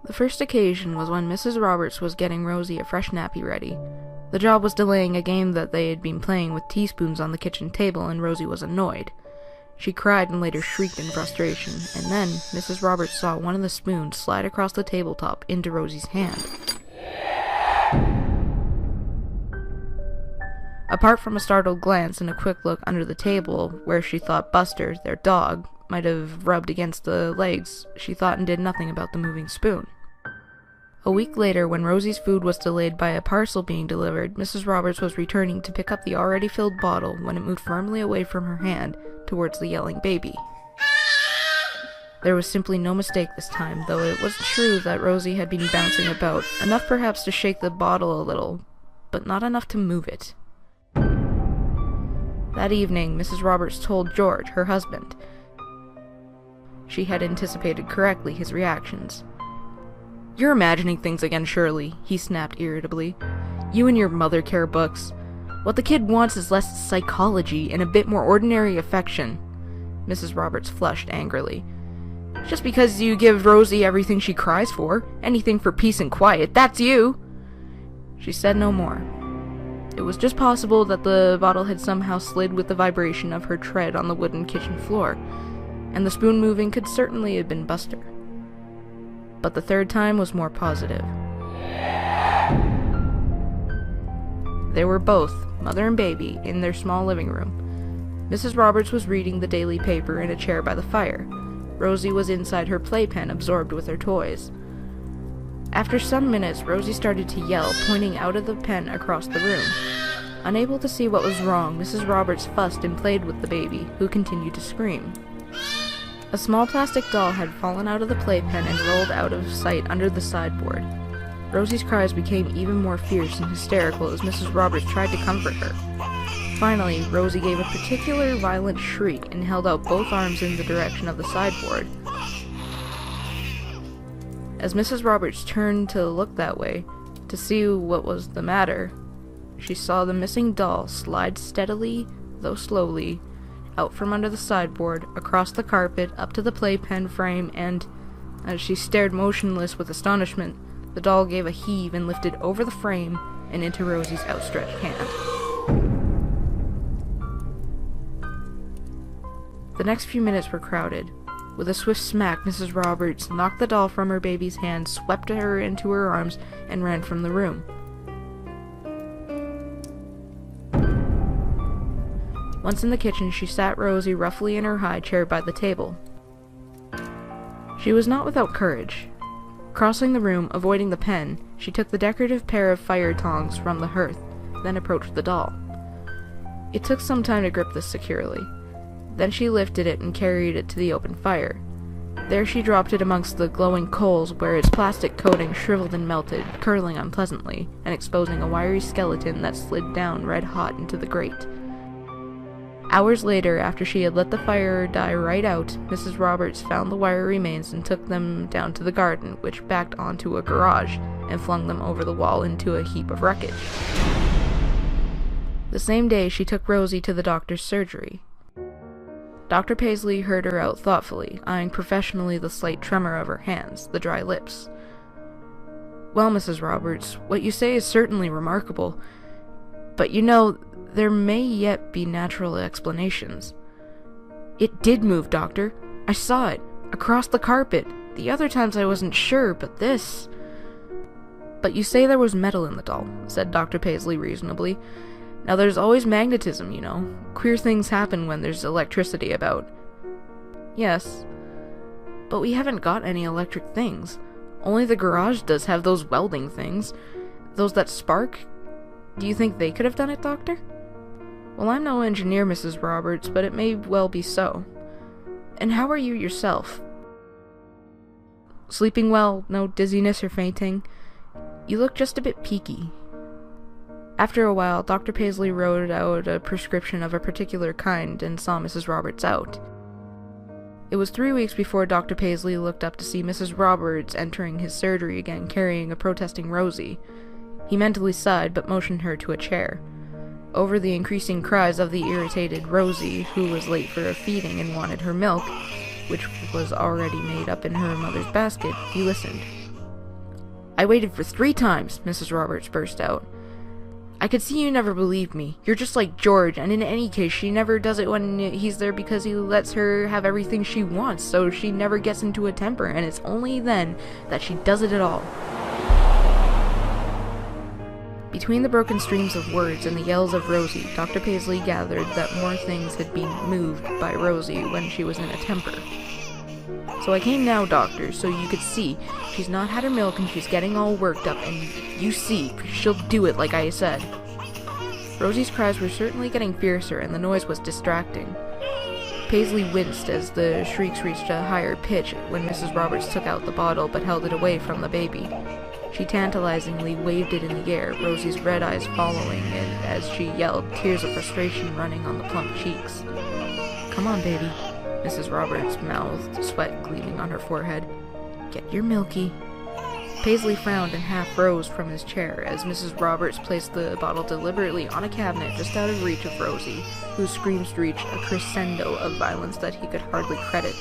The first occasion was when Mrs. Roberts was getting Rosie a fresh nappy ready. The job was delaying a game that they had been playing with teaspoons on the kitchen table, and Rosie was annoyed. She cried and later shrieked in frustration, and then Mrs. Roberts saw one of the spoons slide across the tabletop into Rosie's hand. Apart from a startled glance and a quick look under the table, where she thought Buster, their dog, might have rubbed against the legs, she thought and did nothing about the moving spoon. A week later, when Rosie's food was delayed by a parcel being delivered, Mrs. Roberts was returning to pick up the already filled bottle when it moved firmly away from her hand towards the yelling baby. There was simply no mistake this time, though it was true that Rosie had been bouncing about, enough perhaps to shake the bottle a little, but not enough to move it. That evening, Mrs. Roberts told George, her husband. She had anticipated correctly his reactions. "You're imagining things again, Shirley," he snapped irritably. "You and your mother care books. What the kid wants is less psychology and a bit more ordinary affection." Mrs. Roberts flushed angrily. "Just because you give Rosie everything she cries for, anything for peace and quiet, that's you!" She said no more. It was just possible that the bottle had somehow slid with the vibration of her tread on the wooden kitchen floor, and the spoon moving could certainly have been Buster. But the third time was more positive. They were both, mother and baby, in their small living room. Mrs. Roberts was reading the daily paper in a chair by the fire. Rosie was inside her playpen, absorbed with her toys. After some minutes, Rosie started to yell, pointing out of the pen across the room. Unable to see what was wrong, Mrs. Roberts fussed and played with the baby, who continued to scream. A small plastic doll had fallen out of the playpen and rolled out of sight under the sideboard. Rosie's cries became even more fierce and hysterical as Mrs. Roberts tried to comfort her. Finally, Rosie gave a particular violent shriek and held out both arms in the direction of the sideboard. As Mrs. Roberts turned to look that way, to see what was the matter, she saw the missing doll slide steadily, though slowly, out from under the sideboard, across the carpet, up to the playpen frame, and, as she stared motionless with astonishment, the doll gave a heave and lifted over the frame and into Rosie's outstretched hand. The next few minutes were crowded. With a swift smack, Mrs. Roberts knocked the doll from her baby's hand, swept her into her arms, and ran from the room. Once in the kitchen, she sat Rosie roughly in her high chair by the table. She was not without courage. Crossing the room, avoiding the pen, she took the decorative pair of fire tongs from the hearth, then approached the doll. It took some time to grip this securely. Then she lifted it and carried it to the open fire. There she dropped it amongst the glowing coals, where its plastic coating shriveled and melted, curdling unpleasantly, and exposing a wiry skeleton that slid down red-hot into the grate. Hours later, after she had let the fire die right out, Mrs. Roberts found the wire remains and took them down to the garden, which backed onto a garage, and flung them over the wall into a heap of wreckage. The same day, she took Rosie to the doctor's surgery. Dr. Paisley heard her out thoughtfully, eyeing professionally the slight tremor of her hands, the dry lips. "Well, Mrs. Roberts, what you say is certainly remarkable, but you know, there may yet be natural explanations." "It did move, Doctor. I saw it. Across the carpet. The other times I wasn't sure, but this—" "But you say there was metal in the doll," said Dr. Paisley reasonably. "Now there's always magnetism, you know. Queer things happen when there's electricity about." "Yes, but we haven't got any electric things. Only the garage does have those welding things. Those that spark. Do you think they could have done it, Doctor?" "Well, I'm no engineer, Mrs. Roberts, but it may well be so. And how are you yourself?" "Sleeping well, no dizziness or fainting. You look just a bit peaky." After a while, Dr. Paisley wrote out a prescription of a particular kind and saw Mrs. Roberts out. It was 3 weeks before Dr. Paisley looked up to see Mrs. Roberts entering his surgery again, carrying a protesting Rosie. He mentally sighed, but motioned her to a chair. Over the increasing cries of the irritated Rosie, who was late for a feeding and wanted her milk, which was already made up in her mother's basket, he listened. I waited for 3 times, Mrs. Roberts burst out. I could see you never believed me. You're just like George, and in any case, she never does it when he's there because he lets her have everything she wants, so she never gets into a temper, and it's only then that she does it at all. Between the broken streams of words and the yells of Rosie, Dr. Paisley gathered that more things had been moved by Rosie when she was in a temper. So I came now, doctor, so you could see. She's not had her milk and she's getting all worked up, and you see, she'll do it like I said. Rosie's cries were certainly getting fiercer and the noise was distracting. Paisley winced as the shrieks reached a higher pitch when Mrs. Roberts took out the bottle but held it away from the baby. She tantalizingly waved it in the air, Rosie's red eyes following it as she yelled, tears of frustration running on the plump cheeks. Come on, baby, Mrs. Roberts mouthed, sweat gleaming on her forehead. Get your milky. Paisley frowned and half rose from his chair as Mrs. Roberts placed the bottle deliberately on a cabinet just out of reach of Rosie, whose screams reached a crescendo of violence that he could hardly credit.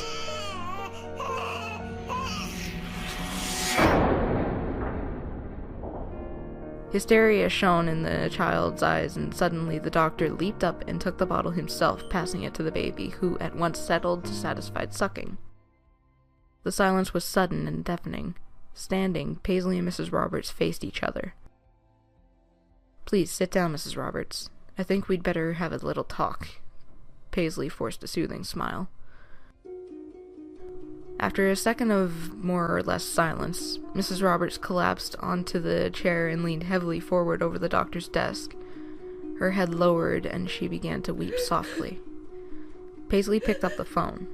Hysteria shone in the child's eyes, and suddenly the doctor leaped up and took the bottle himself, passing it to the baby, who at once settled to satisfied sucking. The silence was sudden and deafening. Standing, Paisley and Mrs. Roberts faced each other. Please, sit down, Mrs. Roberts. I think we'd better have a little talk. Paisley forced a soothing smile. After a second of more or less silence, Mrs. Roberts collapsed onto the chair and leaned heavily forward over the doctor's desk. Her head lowered, and she began to weep softly. Paisley picked up the phone.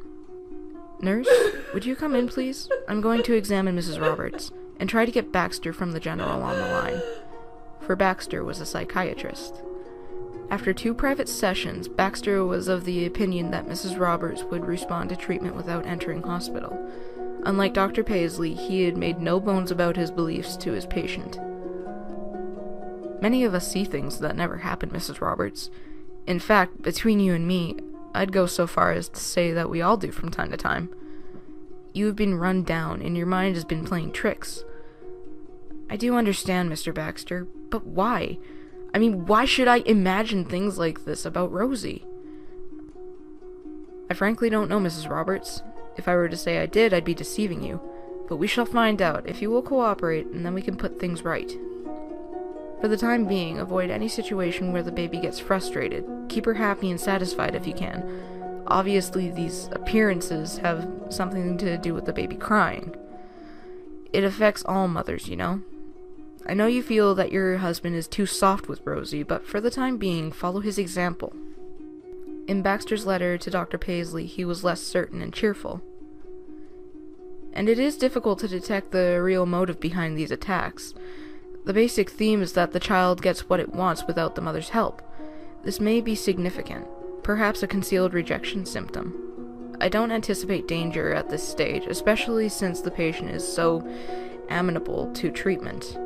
Nurse, would you come in, please? I'm going to examine Mrs. Roberts, and try to get Baxter from the general on the line. For Baxter was a psychiatrist. After 2 private sessions, Baxter was of the opinion that Mrs. Roberts would respond to treatment without entering hospital. Unlike Dr. Paisley, he had made no bones about his beliefs to his patient. Many of us see things that never happen, Mrs. Roberts. In fact, between you and me, I'd go so far as to say that we all do from time to time. You have been run down, and your mind has been playing tricks. I do understand, Mr. Baxter, but why? I mean, why should I imagine things like this about Rosie? I frankly don't know, Mrs. Roberts. If I were to say I did, I'd be deceiving you. But we shall find out, if you will cooperate, and then we can put things right. For the time being, avoid any situation where the baby gets frustrated. Keep her happy and satisfied if you can. Obviously, these appearances have something to do with the baby crying. It affects all mothers, you know. I know you feel that your husband is too soft with Rosie, but for the time being, follow his example. In Baxter's letter to Dr. Paisley, he was less certain and cheerful. And it is difficult to detect the real motive behind these attacks. The basic theme is that the child gets what it wants without the mother's help. This may be significant, perhaps a concealed rejection symptom. I don't anticipate danger at this stage, especially since the patient is so amenable to treatment.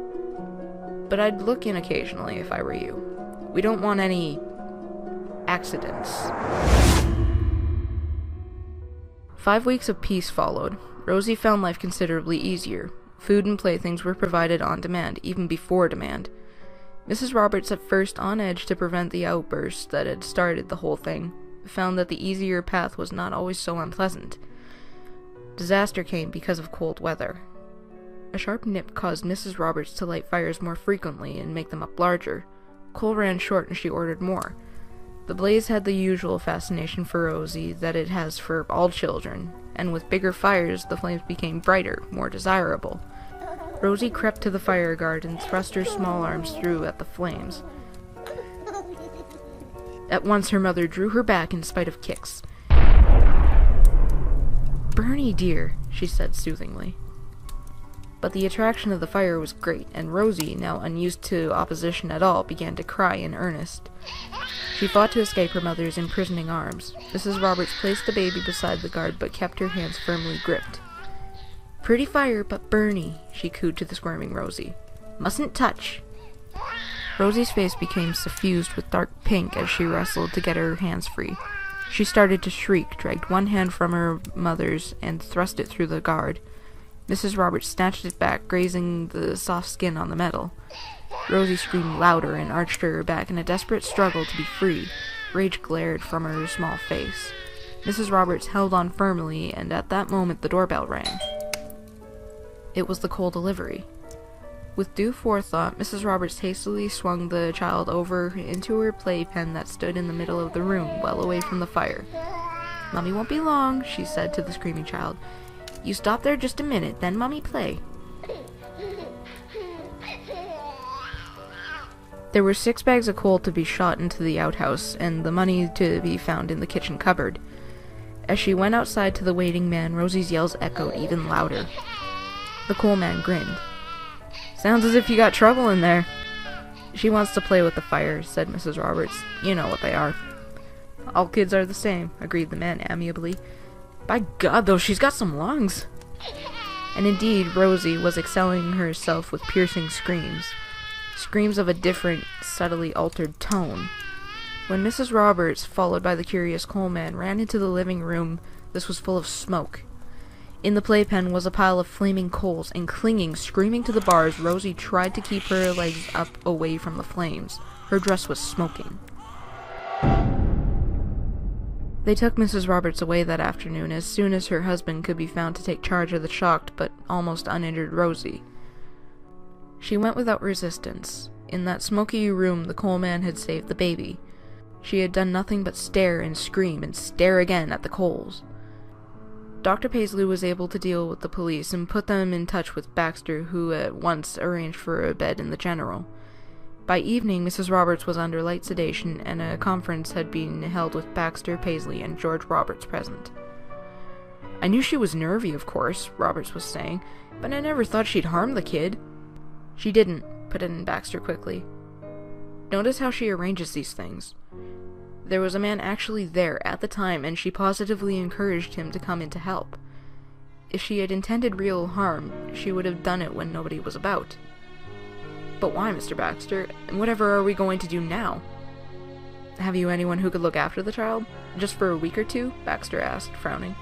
But I'd look in occasionally if I were you. We don't want any accidents. 5 weeks of peace followed. Rosie found life considerably easier. Food and playthings were provided on demand, even before demand. Mrs. Roberts, at first on edge to prevent the outburst that had started the whole thing, found that the easier path was not always so unpleasant. Disaster came because of cold weather. A sharp nip caused Mrs. Roberts to light fires more frequently and make them up larger. Coal ran short and she ordered more. The blaze had the usual fascination for Rosie that it has for all children, and with bigger fires the flames became brighter, more desirable. Rosie crept to the fire guard and thrust her small arms through at the flames. At once her mother drew her back in spite of kicks. "Bernie, dear," she said soothingly. But the attraction of the fire was great, and Rosie, now unused to opposition at all, began to cry in earnest. She fought to escape her mother's imprisoning arms. Mrs. Roberts placed the baby beside the guard, but kept her hands firmly gripped. "Pretty fire, but Bernie," she cooed to the squirming Rosie. "Mustn't touch." Rosie's face became suffused with dark pink as she wrestled to get her hands free. She started to shriek, dragged one hand from her mother's, and thrust it through the guard. Mrs. Roberts snatched it back, grazing the soft skin on the metal. Rosie screamed louder and arched her back in a desperate struggle to be free. Rage glared from her small face. Mrs. Roberts held on firmly, and at that moment the doorbell rang. It was the coal delivery. With due forethought, Mrs. Roberts hastily swung the child over into her playpen that stood in the middle of the room, well away from the fire. "Mommy won't be long," she said to the screaming child. "You stop there just a minute, then Mommy play." There were 6 bags of coal to be shot into the outhouse, and the money to be found in the kitchen cupboard. As she went outside to the waiting man, Rosie's yells echoed even louder. The coal man grinned. "Sounds as if you got trouble in there." "She wants to play with the fire," said Mrs. Roberts. "You know what they are." "All kids are the same," agreed the man amiably. "By God, though, she's got some lungs." And indeed, Rosie was excelling herself with piercing screams. Screams of a different, subtly altered tone. When Mrs. Roberts, followed by the curious coal man, ran into the living room, this was full of smoke. In the playpen was a pile of flaming coals, and clinging, screaming to the bars, Rosie tried to keep her legs up away from the flames. Her dress was smoking. They took Mrs. Roberts away that afternoon as soon as her husband could be found to take charge of the shocked but almost uninjured Rosie. She went without resistance. In that smoky room, the coal man had saved the baby. She had done nothing but stare and scream and stare again at the coals. Dr. Paisley was able to deal with the police and put them in touch with Baxter, who at once arranged for a bed in the General. By evening, Mrs. Roberts was under light sedation, and a conference had been held with Baxter, Paisley, and George Roberts present. "I knew she was nervy, of course," Roberts was saying, "but I never thought she'd harm the kid." "She didn't," put in Baxter quickly. "Notice how she arranges these things. There was a man actually there at the time, and she positively encouraged him to come in to help. If she had intended real harm, she would have done it when nobody was about." "But why, Mr. Baxter? And whatever are we going to do now?" "Have you anyone who could look after the child? Just for a week or two?" Baxter asked, frowning.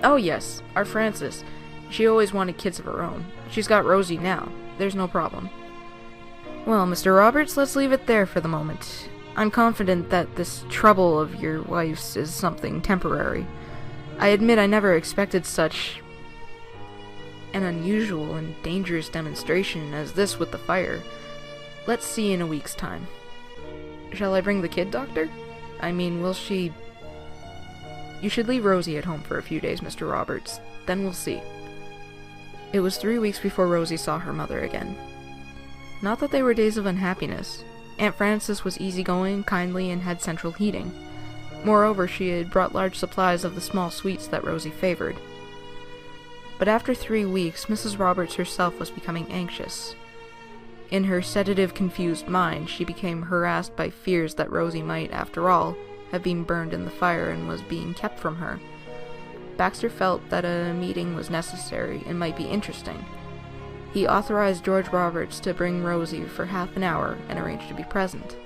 "Oh yes, our Frances. She always wanted kids of her own. She's got Rosie now. There's no problem." "Well, Mr. Roberts, let's leave it there for the moment. I'm confident that this trouble of your wife's is something temporary. I admit I never expected such an unusual and dangerous demonstration as this with the fire. Let's see in a week's time. Shall I bring the kid, Doctor? I mean, will she... You should leave Rosie at home for a few days, Mr. Roberts. Then we'll see." It was 3 weeks before Rosie saw her mother again. Not that they were days of unhappiness. Aunt Frances was easygoing, kindly, and had central heating. Moreover, she had brought large supplies of the small sweets that Rosie favored. But after 3 weeks, Mrs. Roberts herself was becoming anxious. In her sedative, confused mind, she became harassed by fears that Rosie might, after all, have been burned in the fire and was being kept from her. Baxter felt that a meeting was necessary and might be interesting. He authorized George Roberts to bring Rosie for half an hour and arranged to be present.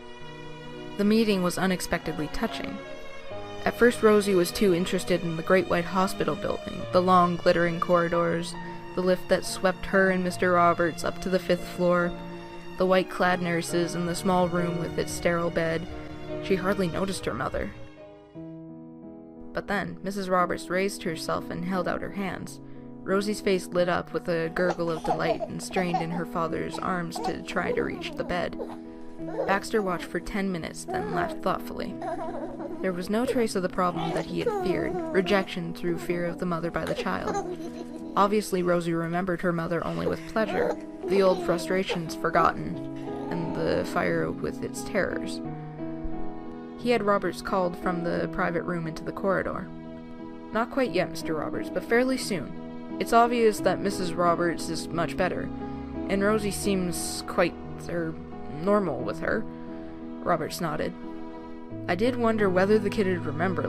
The meeting was unexpectedly touching. At first Rosie was too interested in the great white hospital building, the long glittering corridors, the lift that swept her and Mr. Roberts up to the 5th floor, the white-clad nurses in the small room with its sterile bed. She hardly noticed her mother. But then Mrs. Roberts raised herself and held out her hands. Rosie's face lit up with a gurgle of delight and strained in her father's arms to try to reach the bed. Baxter watched for 10 minutes, then laughed thoughtfully. There was no trace of the problem that he had feared, rejection through fear of the mother by the child. Obviously, Rosie remembered her mother only with pleasure, the old frustrations forgotten, and the fire with its terrors. He had Roberts called from the private room into the corridor. "Not quite yet, Mr. Roberts, but fairly soon. It's obvious that Mrs. Roberts is much better, and Rosie seems quite, normal with her." Roberts nodded. "I did wonder whether the kid would remember,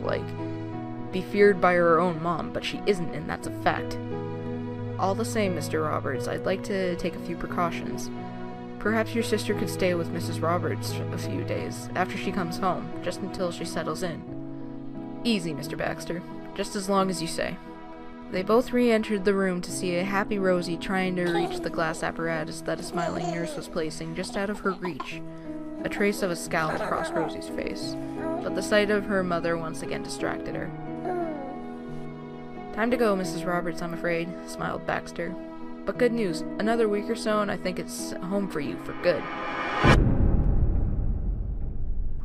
be feared by her own mom, but she isn't, and that's a fact. All the same, Mr. Roberts, I'd like to take a few precautions. Perhaps your sister could stay with Mrs. Roberts a few days, after she comes home, just until she settles in." "Easy, Mr. Baxter. Just as long as you say." They both re-entered the room to see a happy Rosie trying to reach the glass apparatus that a smiling nurse was placing just out of her reach. A trace of a scowl crossed Rosie's face, but the sight of her mother once again distracted her. "Time to go, Mrs. Roberts, I'm afraid," smiled Baxter. "But good news. Another week or so and I think it's home for you for good."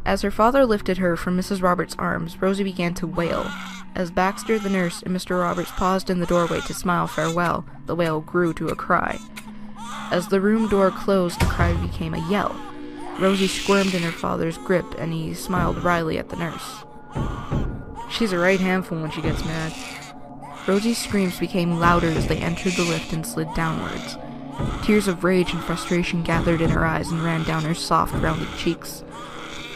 As her father lifted her from Mrs. Roberts' arms, Rosie began to wail. As Baxter, the nurse, and Mr. Roberts paused in the doorway to smile farewell, the wail grew to a cry. As the room door closed, the cry became a yell. Rosie squirmed in her father's grip, and he smiled wryly at the nurse. "She's a right handful when she gets mad." Rosie's screams became louder as they entered the lift and slid downwards. Tears of rage and frustration gathered in her eyes and ran down her soft, rounded cheeks.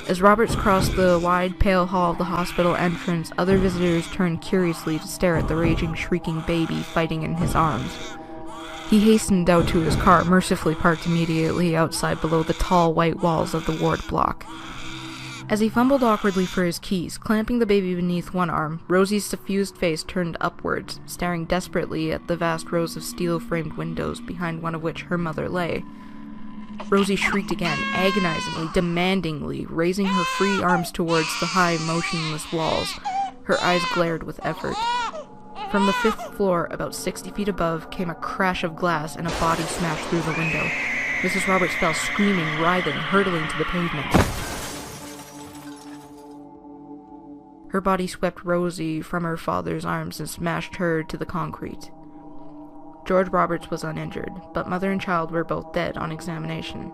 As Roberts crossed the wide, pale hall of the hospital entrance, other visitors turned curiously to stare at the raging, shrieking baby fighting in his arms. He hastened out to his car, mercifully parked immediately outside below the tall white walls of the ward block. As he fumbled awkwardly for his keys, clamping the baby beneath one arm, Rosie's suffused face turned upwards, staring desperately at the vast rows of steel-framed windows behind one of which her mother lay. Rosie shrieked again, agonizingly, demandingly, raising her free arms towards the high, motionless walls. Her eyes glared with effort. From the 5th floor, about 60 feet above, came a crash of glass and a body smashed through the window. Mrs. Roberts fell screaming, writhing, hurtling to the pavement. Her body swept Rosie from her father's arms and smashed her to the concrete. George Roberts was uninjured, but mother and child were both dead on examination.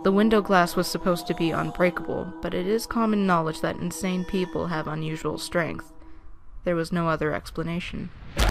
The window glass was supposed to be unbreakable, but it is common knowledge that insane people have unusual strength. There was no other explanation.